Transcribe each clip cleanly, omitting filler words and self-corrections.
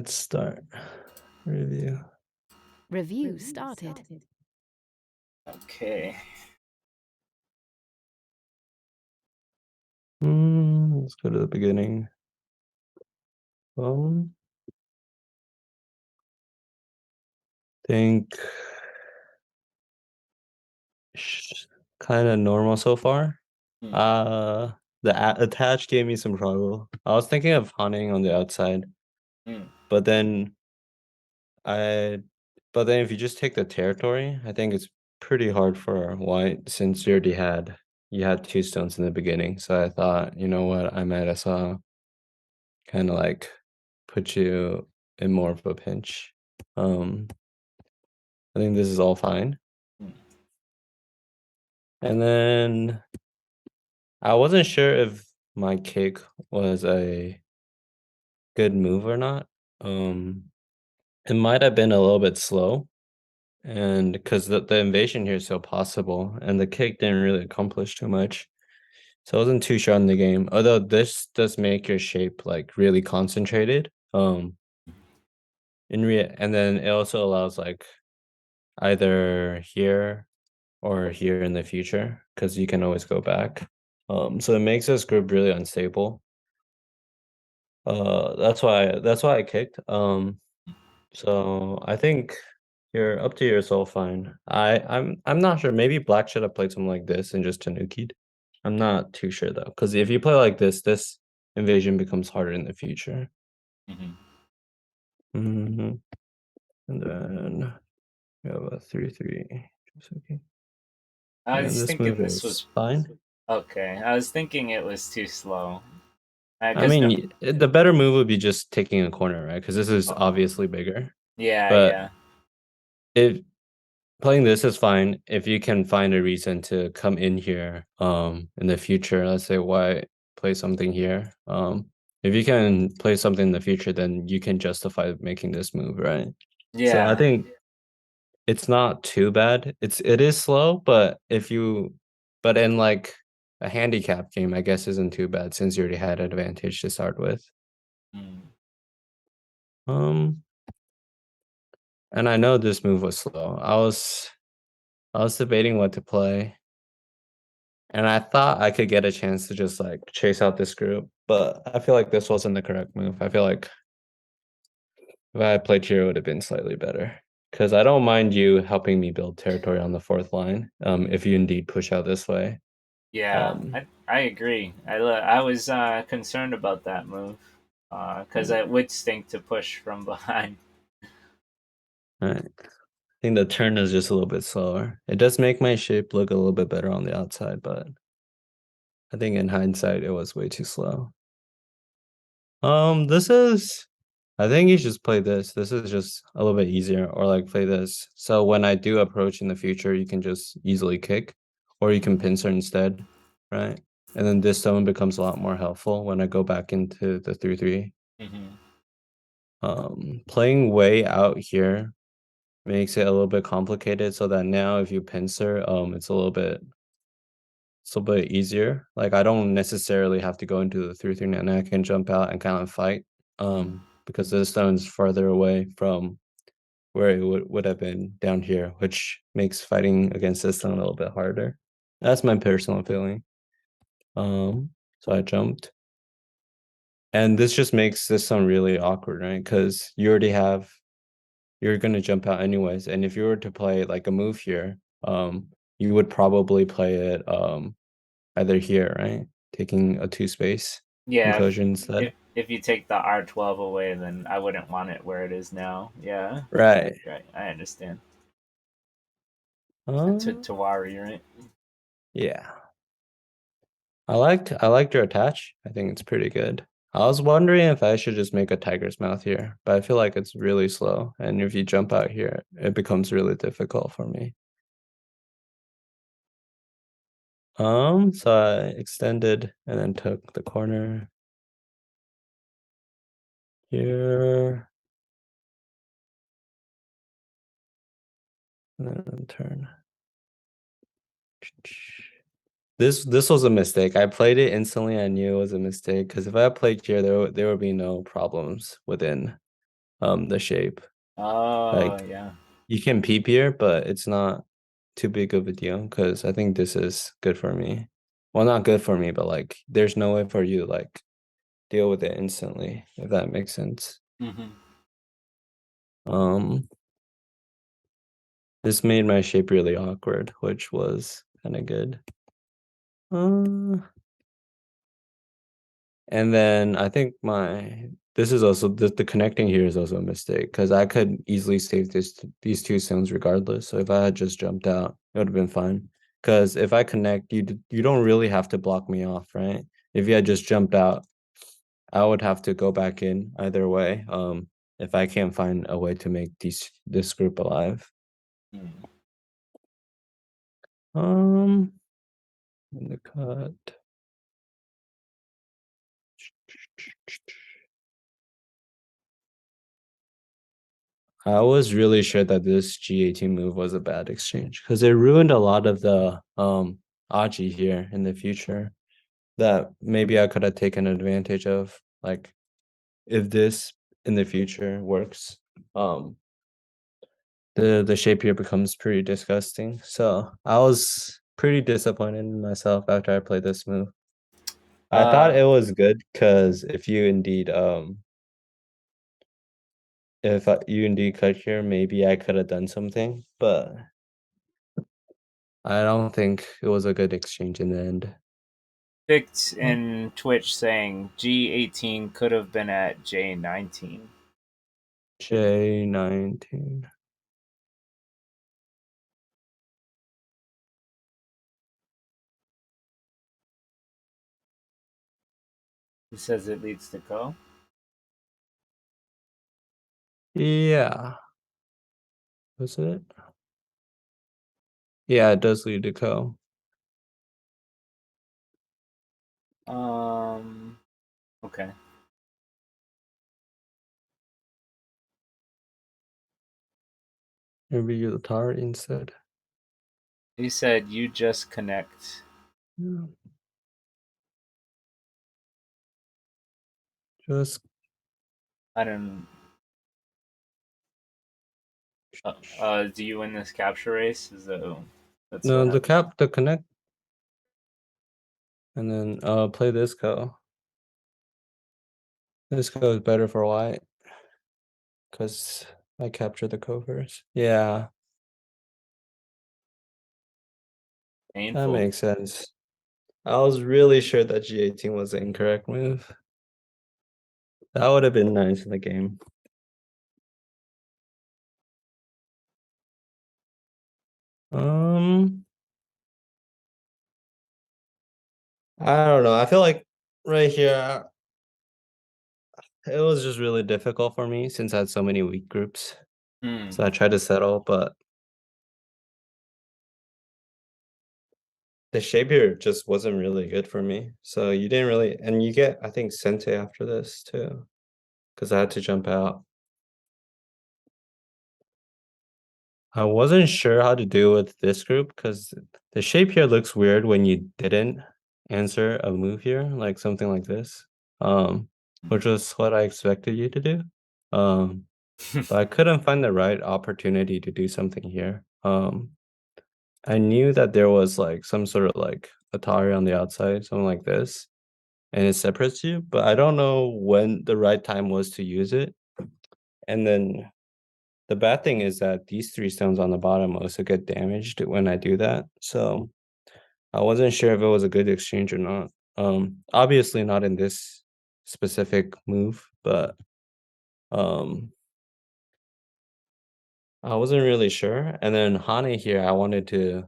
Let's start review. Review started. Okay. Let's go to the beginning. Think kind of normal so far. Mm. The attach gave me some trouble. I was thinking of hunting on the outside, Mm. but then I, but then if you just take the territory, I think it's pretty hard for white since you had 2 stones in the beginning. So I thought, you know what, I might as well kind of like put you in more of a pinch. I think this is all fine. Mm. And then I wasn't sure if my kick was a good move or not. It might have been a little bit slow, and because the invasion here is so possible, and the kick didn't really accomplish too much. So I wasn't too sure on the game. Although this does make your shape like really concentrated. And then it also allows like either here or here in the future because you can always go back. So it makes this group really unstable. That's why I kicked. So I think you're up to yourself fine. I'm not sure. Maybe Black should have played something like this and just Tanuki'd. I'm not too sure though, because if you play like this invasion becomes harder in the future. Mm-hmm. hmm And then we have a 3/3. Okay. I And was this thinking move this is was fine. okay. I was thinking it was too slow. I Because mean, the better move would be just taking a corner, right? Because this is obviously bigger. yeah, But yeah, if playing this is fine, if you can find a reason to come in here, in the future, let's say why play something here. If you can play something in the future, then you can justify making this move, right? So I yeah, think it's not too bad. It is slow, but in like a handicap game, I guess isn't too bad since you already had an advantage to start with. mm. Um, and I know this move was slow. I was debating what to play, and I thought I could get a chance to just like chase out this group, but I feel like this wasn't the correct move. I feel like if I had played here, it would have been slightly better. Because I don't mind you helping me build territory on the fourth line, if you indeed push out this way. Yeah. Um, I agree. I was concerned about that move because it would stink to push from behind. right. I think the turn is just a little bit slower. It does make my shape look a little bit better on the outside, but I think in hindsight, it was way too slow. This is I think you just play this. This is just a little bit easier, or like play this. So when I do approach in the future, you can just easily kick, or you can pincer instead, right? And then this stone becomes a lot more helpful when I go back into the 3/3. Mm-hmm. Playing way out here makes it a little bit complicated, so that now if you pincer, it's a little bit easier. Like I don't necessarily have to go into the 3/3, and I can jump out and kind of fight. Because the stone's farther away from where it would have been down here, which makes fighting against this stone a little bit harder. That's my personal feeling. So I jumped, and this just makes this stone really awkward, right? Because you're gonna jump out anyways, and if you were to play like a move here, you would probably play it either here, right? Taking a 2 space Yeah. enclosure instead. If you take the R12 away, then I wouldn't want it where it is now. Yeah. Right. Right. I understand. Uh, To worry, right? yeah. I liked your attach. I think it's pretty good. I was wondering if I should just make a tiger's mouth here, but I feel like it's really slow, and if you jump out here, it becomes really difficult for me. So I extended and then took the corner here, and then turn. This was a mistake. I played it instantly. I knew it was a mistake because if I had played here, there would be no problems within the shape. Oh, Like yeah. you can peep here, but it's not too big of a deal because I think this is good for me. Well, not good for me, but like there's no way for you to like deal with it instantly, if that makes sense. Mm-hmm. Um, this made my shape really awkward, which was kind of good. Uh, and then I think this is also the connecting here is also a mistake because I could easily save these two stones regardless. So if I had just jumped out, it would have been fine. Because if I connect, you don't really have to block me off, right? If you had just jumped out, I would have to go back in either way. If I can't find a way to make this group alive. Mm. Um, in the cut. I was really sure that this G18 move was a bad exchange because it ruined a lot of the Aji here in the future that maybe I could have taken advantage of. Like if this in the future works, the shape here becomes pretty disgusting. So I was pretty disappointed in myself after I played this move. I thought Uh, it was good because if you indeed if you indeed cut here, maybe I could have done something, but I don't think it was a good exchange in the end. picked Oh. in Twitch saying G18 could have been at J19. J19. He says it leads to go. Yeah. Was it? Yeah, it does lead to co. Okay. Maybe you're the tower instead. He said you just connect. Yeah. Just I don't. Do you win this capture race? Is that that's what no happened? the connect and then play this co. This co is better for white because I captured the co first. Yeah, that Painful. makes sense. I was really sure that G18 was the incorrect move. That would have been nice in the game. Um, I don't know. I feel like right here, it was just really difficult for me since I had so many weak groups. Hmm. So I tried to settle, but the shape here just wasn't really good for me. So you didn't really, and you get, I think, Sente after this too, because I had to jump out. I wasn't sure how to deal with this group because the shape here looks weird when you didn't answer a move here, like something like this, which was what I expected you to do. Um, but I couldn't find the right opportunity to do something here. I knew that there was like some sort of like Atari on the outside, something like this, and it separates you, but I don't know when the right time was to use it. And then the bad thing is that these three stones on the bottom also get damaged when I do that. So I wasn't sure if it was a good exchange or not. Obviously not in this specific move, but um I wasn't really sure. And then Hane here, I wanted to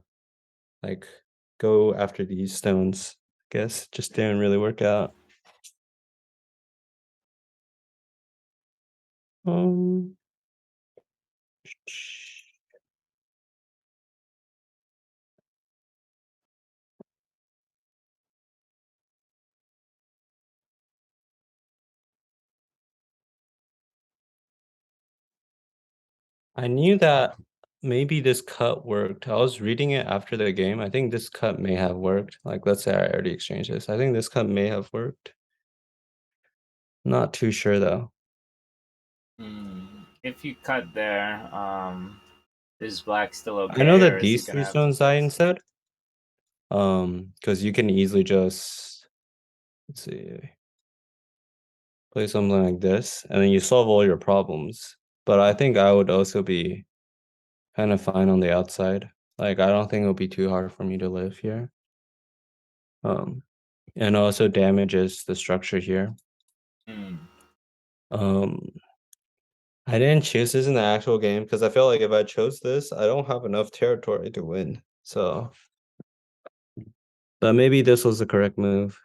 like go after these stones. I guess just didn't really work out. Um, I knew that maybe this cut worked. I was reading it after the game. I think this cut may have worked. Like, let's say I already exchanged this. I think this cut may have worked. Not too sure though. Hmm. if you cut there, is black still I know okay, or that is he these gonna 3 have to stones die pass? instead, because you can easily just let's see, play something like this, and then you solve all your problems. But I think I would also be kind of fine on the outside. Like, I don't think it'll be too hard for me to live here. Um, and also damages the structure here. Hmm. Um, I didn't choose this in the actual game because I feel like if I chose this, I don't have enough territory to win. So, but maybe this was the correct move.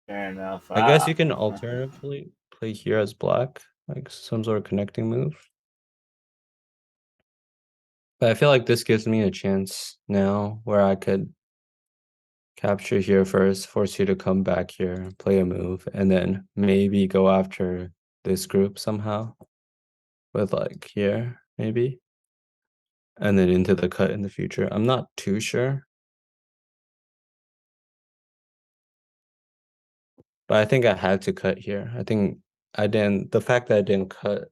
Fair enough. I guess you can alternatively play here as black, like some sort of connecting move. But I feel like this gives me a chance now where I could capture here first, force you to come back here, play a move, and then maybe go after this group somehow with like here, maybe, and then into the cut in the future. I'm not too sure, but I think I had to cut here. I think I didn't, the fact that I didn't cut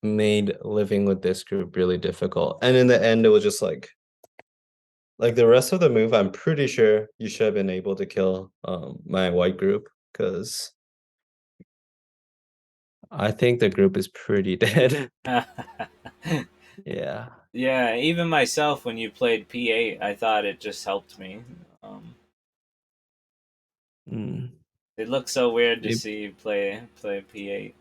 made living with this group really difficult. And in the end, it was just like the rest of the move, I'm pretty sure you should have been able to kill my white group because I think the group is pretty dead. Yeah. Yeah, even myself, when you played P8, I thought it just helped me. Um, Mm. it looks so weird to Maybe see you play P8.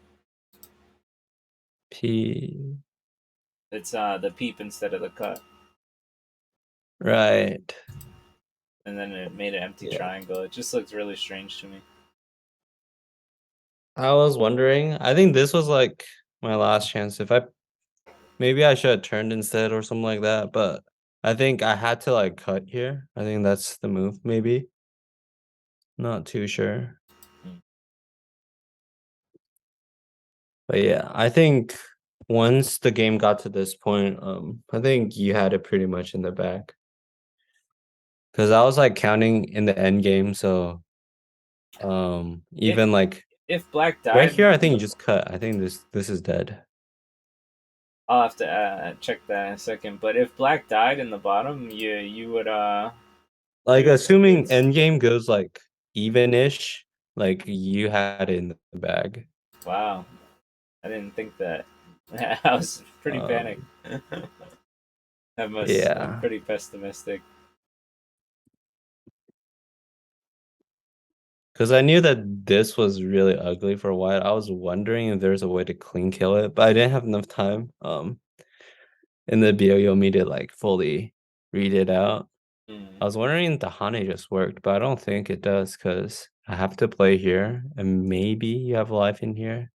P. It's the peep instead of the cut, Right. and then it made an empty Yeah. triangle. It just looks really strange to me. I was wondering. I think this was like my last chance. If I maybe I should have turned instead or something like that, but I think I had to like cut here. I think that's the move, maybe. Not too sure. Mm. But yeah, I think once the game got to this point, I think you had it pretty much in the bag. Because I was like counting in the end game, so If even like if black right died here, I in think you the, just cut. I think this is dead. I'll have to check that in a second. But if black died in the bottom, you would Like assuming it's end game goes like even-ish, like you had it in the bag. wow. I didn't think that. I was pretty panicked. Um, I'm yeah, pretty pessimistic. because I knew that this was really ugly for white. I was wondering if there's a way to clean kill it, but I didn't have enough time. In the BOYO me to like fully read it out. Mm. I was wondering if the handi just worked, but I don't think it does because I have to play here and maybe you have life in here.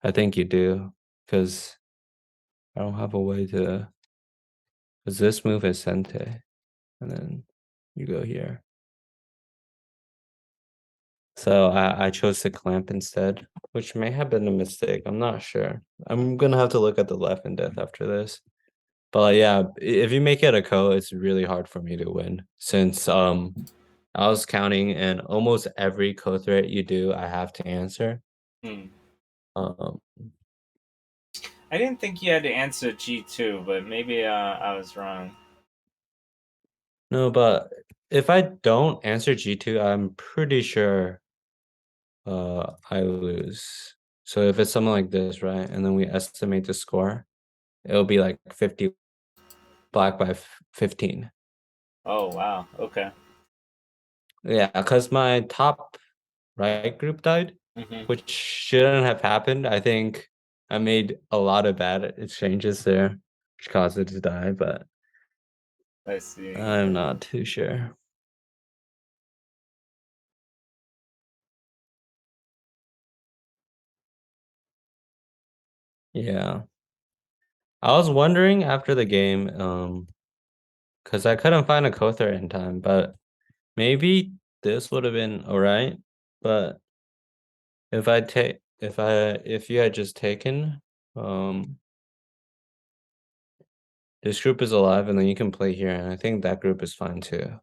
I think you do because I don't have a way to. Because this move is Sente, and then you go here. So I chose to clamp instead, which may have been a mistake. I'm not sure. I'm gonna have to look at the left and death after this. But like, yeah, if you make it a ko, it's really hard for me to win since I was counting and almost every ko threat you do, I have to answer. Mm. Um, I didn't think you had to answer G2, but maybe I was wrong. no, but if I don't answer G2, I'm pretty sure I lose. So if it's something like this, right, and then we estimate the score, it'll be like 50 black by 15. Oh wow. Okay. Yeah, because my top right group died, Hmm. which shouldn't have happened. I think I made a lot of bad exchanges there, which caused it to die, but I see. I'm not too sure. Yeah. I was wondering after the game, because I couldn't find a Kother in time, but maybe this would have been all right. But if you had just taken, this group is alive, and then you can play here, and I think that group is fine too.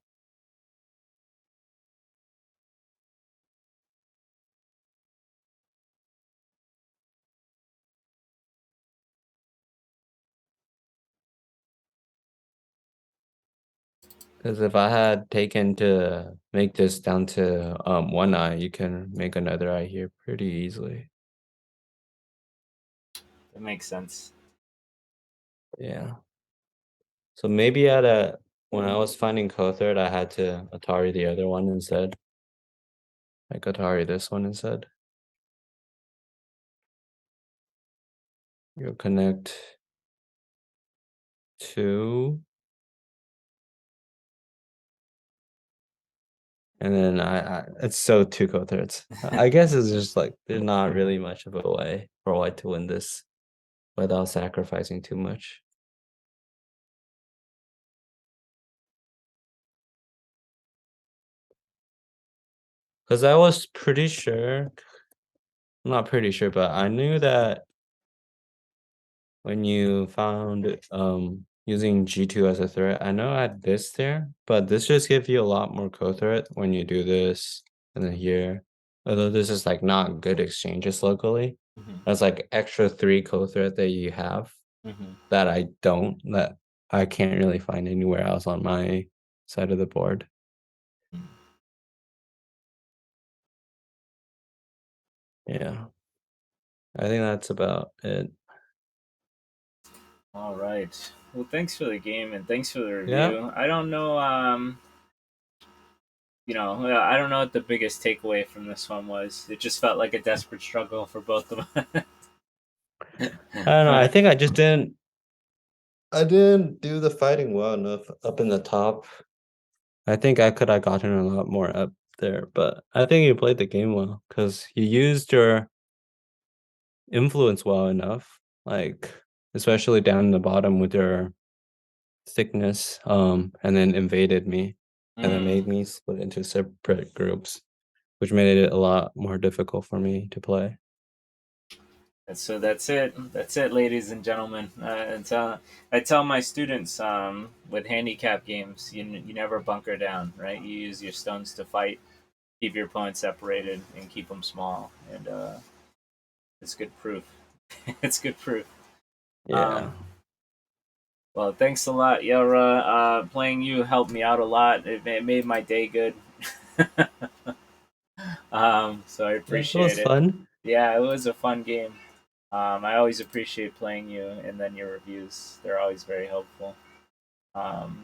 Because if I had taken to make this down to one eye, you can make another eye here pretty easily. That makes sense. Yeah. So maybe at a when I was finding Kothard, I had to Atari the other one instead. Like Atari this one instead. You'll connect to, and then it's so two Kothards. I guess it's just like there's not really much of a way for white to win this without sacrificing too much. Because I was pretty sure, I'm not pretty sure, but I knew that when you found using G2 as a threat, I know I had this there, but this just gives you a lot more co-threat when you do this and then here. Although this is like not good exchanges locally, Mm-hmm. that's like extra 3 co-threat that you have Mm-hmm. that I can't really find anywhere else on my side of the board. Yeah, I think that's about it. All right. Well, thanks for the game and thanks for the Yeah. review. I don't know. I don't know what the biggest takeaway from this one was. It just felt like a desperate struggle for both of us. I don't know. I didn't do the fighting well enough up in the top. I think I could have gotten a lot more up there, but I think you played the game well because you used your influence well enough, like especially down in the bottom with your thickness, and then invaded me, and then Mm. made me split into separate groups, which made it a lot more difficult for me to play. So that's it. That's it, ladies and gentlemen. I tell my students with handicap games, you never bunker down, right? You use your stones to fight, keep your opponent separated, and keep them small. And it's good proof. It's good proof. Um, Yeah, well, thanks a lot, Yelrah. Playing you helped me out a lot. It made my day good. So I yeah, it appreciate was it. fun. Yeah, it was a fun game. I always appreciate playing you, and then your reviews. They're always very helpful. Um,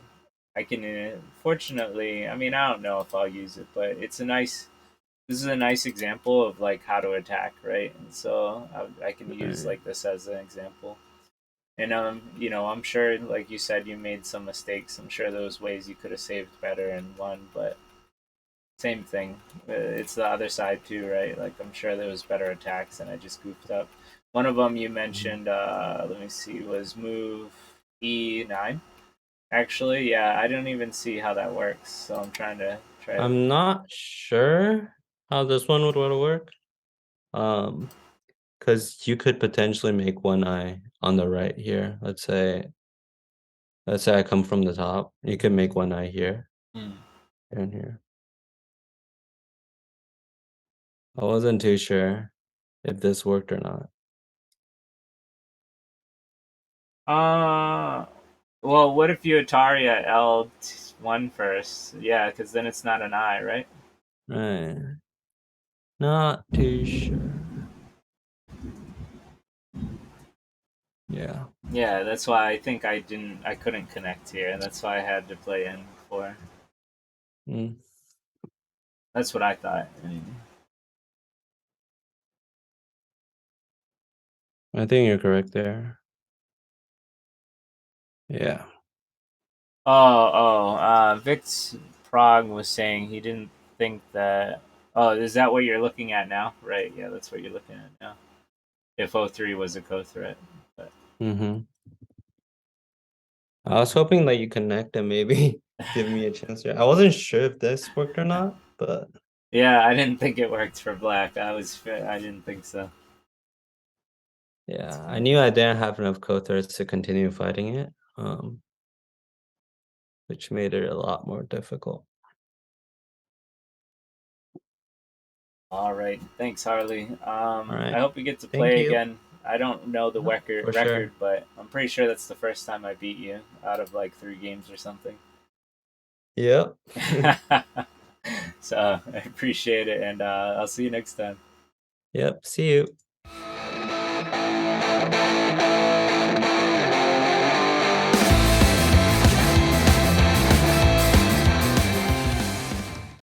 I can, fortunately, I mean, I don't know if I'll use it, but this is a nice example of like how to attack, right? And so I can use Right. like this as an example. And I'm sure, like you said, you made some mistakes. I'm sure there was ways you could have saved better and won, but same thing. It's the other side too, right? Like I'm sure there was better attacks, and I just goofed up. One of them you Mhm. mentioned, let me see, was move E9. Actually, yeah, I don't even see how that works, so I'm trying to try to. I'm not sure how this one would work. Um, because you could potentially make one eye on the right here. Let's say I come from the top. You could make one eye here Hmm. and here. I wasn't too sure if this worked or not. Uh, well, what if you Atari at L1 first? Yeah, because then it's not an I, right? Right. Not too sure. Yeah. Yeah, that's why I think I couldn't connect here, and that's why I had to play in before. Mm. That's what I thought. I think you're correct there. Yeah. Vic's Prague was saying he didn't think that. Oh, is that what you're looking at now? Right, yeah, that's what you're looking at now. If O3 was a co-threat. But Mm-hmm. I was hoping that you connect and maybe give me a chance here. I wasn't sure if this worked or not, but yeah, I didn't think it worked for black. I didn't think so. yeah, I knew I didn't have enough co-threads to continue fighting it, which made it a lot more difficult. All right, thanks, Harley. All I right. hope we get to Thank play you. again. I don't know the Yep, record, for record, sure. but I'm pretty sure that's the first time I beat you out of like 3 games or something. Yep. So I appreciate it, and I'll see you next time. Yep. See you.